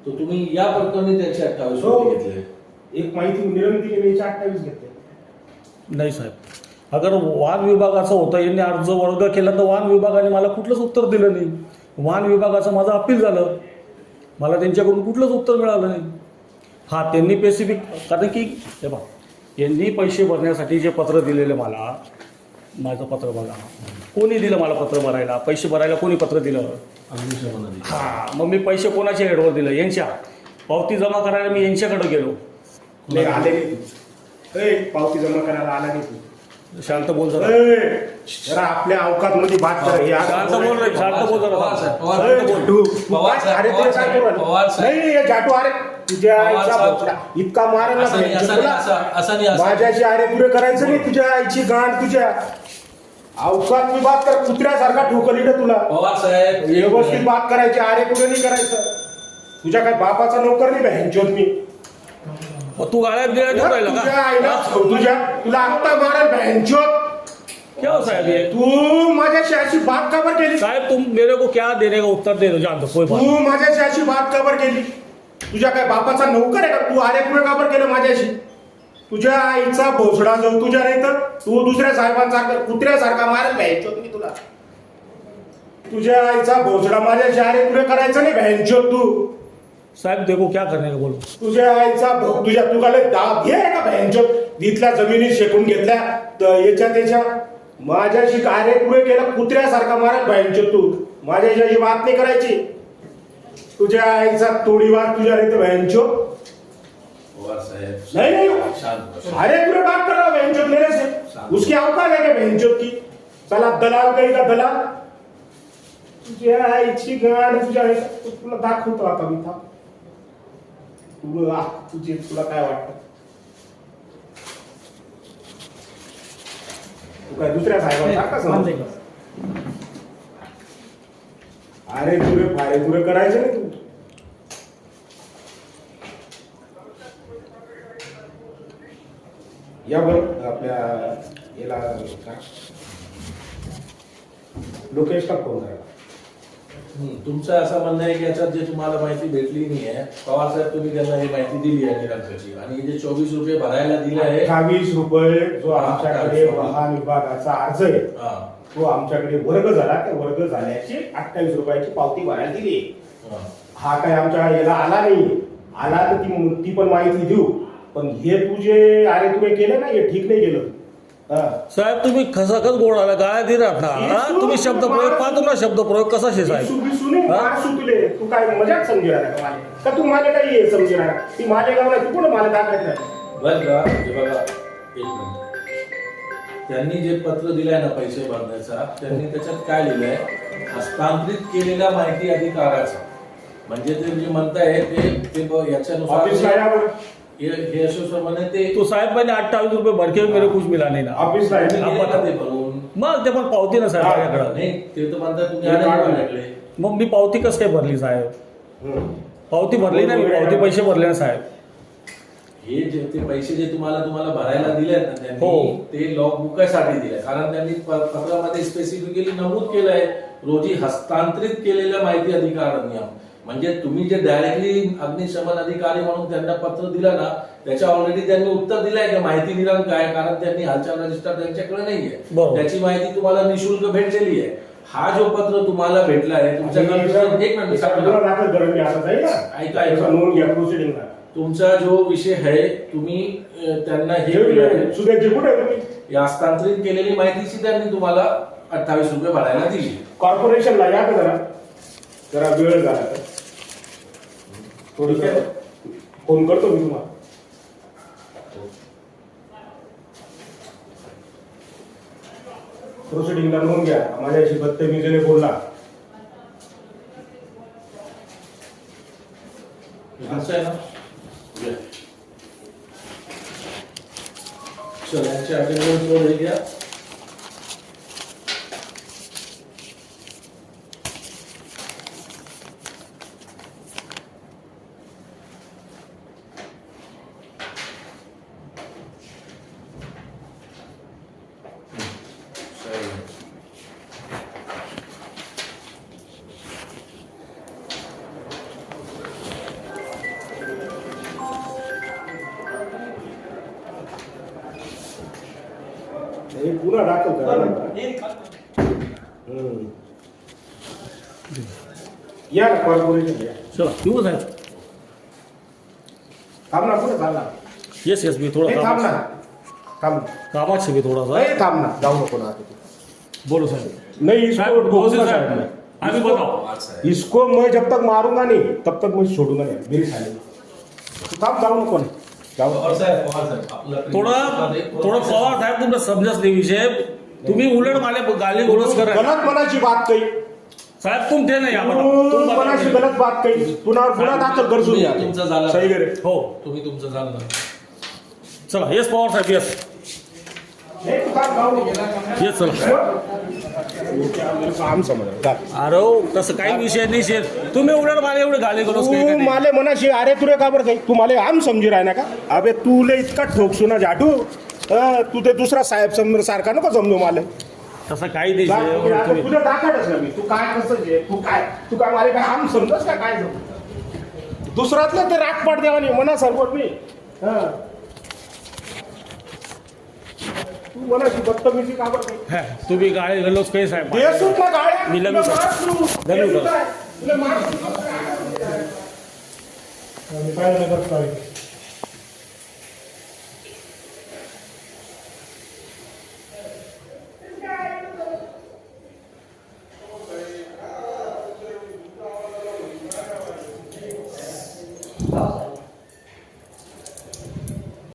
तर तुम्ही या प्रकरणी त्याचे 28 रुपये घेतले. एक माहिती निरंती याची 28 घेतले. नाही साहेब, अगर वाहन विभागाचं होतं, यांनी अर्ज वर्ग केला तर वाहन विभागाने मला कुठलंच उत्तर दिलं नाही. वाहन विभागाचं माझं अपील झालं, मला त्यांच्याकडून कुठलंच उत्तर मिळालं नाही. हां, त्यांनी स्पेसिफिक, कारण की हे बघा, यांनी पैसे भरण्यासाठी जे पत्र दिलेलं मला, माझं पत्र बघा, कोणी दिलं मला पत्र भरायला, पैसे भरायला कोणी पत्र दिलं? अग्निशमन अधिकारी. हां, मग मी पैसे कोणाच्या हेडवर दिलं? यांच्या. पावती जमा करायला मी यांच्याकडे गेलो. नाही आले नाही तू. पावती जमा करायला आला नाही तू. शांत बोल जरा. जरा आपल्या अवकात मध्ये बात कर. शांत बोल रे, शांत बोल जरा. पवार साहेब, पवार अरे, साहेब, तू पवार काय? साहेब, अरे, पवार तुला काय साहेब, करू राहिला? पवार साहेब. नाही हे जाटू, अरे तुझ्या पवार आईचा साहेब. भोपळा इतका मारायला असं नाही, पाहिजे असं नाही, तुला. असं नाही, असं नाही. माझ्याशी अरे पुरे करायचं नाही. तुझ्या आईची गांड तुझ्या अवकात मी बात कर. कुत्र्यासारखा ठोकल इकडे तुला. पवार साहेब, व्यवस्थित बात करायची. अरे पुरे नाही करायचं. तुझ्या काय बापाचा नोकर नाही बँचोत मी. मग तू गाळ्यात गिळ्यात देऊन राहिला तुझ्या आईला का? तुझ्या तुला आत्ता मारल बँचोत. क्या हो साहब ये? तू माझ्याशी अशी बात का बर केली? साहब तुम मेरे को क्या देने का उत्तर दे दो, जान दो, कोई बात तू माझ्याशी अशी बात का बर केली? तुझ्या काय बापाचा नोकर आहे का? तू अरे पुरे का बर केलं माझ्याशी? तुझ्या आईचा भोसडा जाऊ तुझ्या नाही तर तू दुसऱ्या साहेबांसारखा कुत्र्यासारखा मारल बँचोत मी तुला. तुझ्या आईचा भोसडा माझ्याशी अरे पुरे करायचं नाही बँचोत तू. साहब देखो क्या करने का बोलो. तुझ्या आईचा तुझ्या तू काय दाब घे का बँचोत इथल्या जमिनी शेकून घेतल्या याच्या त्याच्या माझ्याशी कार्य पुरे केलं कुत्र्यासारखा मारत बँचोत तू. माझ्याशी बात नाही करायची. तुझ्या आईचा तोडीवार तुझ्या रे बँचो. पवार साहेब, नहीं नहीं शांत बसो. अरे पूरे बात कर रहा हूँ बहनचोद मेरे से. उसकी औकात है क्या बहनचोद की? चला दलाल कहीं का दलाल. तुझ्या आईची गाड तुझ्या तुला दाखवतो आता मी थांब. तुला काय वाटतं? तू काय दुसऱ्या साहेबांसारखा समजते का? अरे पुरे करायचे नाही तू. या बरं आपल्या याला लोकेशला फोन करा. तुमचं असं म्हणणं आहे की याच्यात जे तुम्हाला माहिती भेटली नाही आहे, पवार साहेब तुम्ही त्यांना ही माहिती दिली आहे निरंकाची, आणि जे 24 रुपये भरायला दिले आहे 28 रुपये जो आमच्याकडे वाहन विभागाचा अर्ज आहे हा, तो आमच्याकडे वर्ग झाला. त्या वर्ग झाल्याची 28 रुपयाची पावती भरायला दिली. हा. हा काय आमच्या याला आला नाही. आला तर ती पण माहिती देऊ. पण हे तू जे अरे तुम्ही केलं ना हे ठीक नाही केलं. साहेब तुम्ही खसाखस बोलायला गाळ्यात दे राहता. तुम्ही शब्द प्रयोग पाहतो ना, शब्द प्रयोग कसा शे साहेब? तुले तू काय मजाक समजू राहिला का माले? का तू माले काय हे समजू राहिला? ती माले गावला तू कोण माले दाखवत नाही? बरं का, हे बघा एक मिनिट. त्यांनी जे पत्र दिलंय ना पैसे भरण्याचा, त्यांनी त्याच्यात काय लिहिलंय? हस्तांतरित केलेल्या माहिती अधिकाराचा. म्हणजे ते जे म्हणताय ते याच्यानुसार ऑफिसला यावर हे असं म्हणे ते तो साहेब मैंने 28 रुपये भर के मेरे कुछ मिला नहीं ना. ऑफिसला तुम्ही आहे. गेले का ते भरून? मग ते पण पावती ना साहेब माझ्याकडं. नाही, ते तर म्हणतात तुम्ही हे आले काढून माझ्याकडे. मग मी पावती कसं काय भरली साहेब? हम्म. पावती भरली ना मी, पावती पैसे भरले ना साहेब. हे जे ते पैसे जे तुम्हाला भरायला दिले ना त्यांनी, हो. ते लॉग बुकासाठी दिले. कारण त्यांनी पत्रामध्ये स्पेसिफिकली नमूद केलंय रोजी हस्तांतरित केलेल्या माहिती अधिकार नियम. म्हणजे तुम्ही जे डायरेक्टली अग्निशमन अधिकारी म्हणून त्यांना पत्र दिलं ना, त्याच्या ऑलरेडी त्यांनी उत्तर दिलंय की माहिती निरंक आहे, कारण त्यांनी हालचाल रजिस्टर त्यांच्याकडे नाहीये. बरोबर. त्याची माहिती तुम्हाला निशुल्क भेटलेली आहे. हा जो पत्र तुम्हाला भेटला आहे तुमच्याकडे, एक मिनिट तुला दाखल करून घ्या आता जाईल ना. ऐका त्याचा नोंद घ्या प्रोसिडिंगला. तुमचा जो विषय आहे तुम्ही त्यांना हे दिलं आहे. सुदेशजी कुठे आहे तुम्ही? या हस्तांतरित केलेली माहितीची त्यांनी तुम्हाला 28 रुपये भरायला दिली. कॉर्पोरेशनला या का जरा वेळ झाला तर थोडी फोन करतो मी तुम्हाला. प्रोसिडिंगला नोंद घ्या. माझ्याशी बदतमीजीने बोलला. असं आहे ना? चल यांच्या अटेंडन्स हे घ्या. हे पुन्हा दाखल करा ना. या ना कॉर्पोरेशन या. चला येऊ साहेब. थांब ना पुढे चालला. येस येस मी थोडा थांब कामात ना थांब. कामात आहे मी थोडासा. थांब ना जाऊ नको ना आता. बोलो साहेब. नहीं साहब इसको बहुत से रोकूंगा साहब साहब. अभी बताओ. इसको मैं जब तक मारूंगा नहीं तब तक मैं छोड़ूंगा नहीं मेरी साली. तू थांब जाऊ नको ना. जाऊ. पवार साहेब आपलं थोडं पवार साहेब तुमचा समजच नाही विषय. तुम्ही उलट मला गाली गोलस करा गलत मनाची बात कही. साहेब तुम थे नाही आम्हाला. तू मनाची गलत बात कही. पुन्हा गुन्हा दाखल करशील. तुम्ही तुमचं झालं. सही करे. हो तुम्ही तुमचं झालं ना. चला येस पवार साहेब येस नहीं तू थांब जाऊ नको. येस चला. काम समज. अरे तसं काही विषय नाही शेर. तुम्ही उलट मला एवढे गाली गोलस तू माले मनाशी अरे तुरे का बरं काही तू माले आम समजी राह ना का. अबे तुले इतका ठोकसू ना जाटू. तू ते दुसरा साहेब समोर सारखा नको समजू माले. तसं काही नाही आता शेर. तुझं दाखवतच ना मी. तू काय कसं जे तू काय माले काय आम समजस का काय समज. दुसरातलं ते रागपाट देवा नाही मना सरबोट मी. तू मनाशी बदतमीजी का बरं काही. तुम्ही गाळी गलोस काही साहेब. देसूत ना गाड्या. मी लग्न तुला करतो. मार तू. लग्न करतो. तुला मार तू. मी काय नाही करत काय.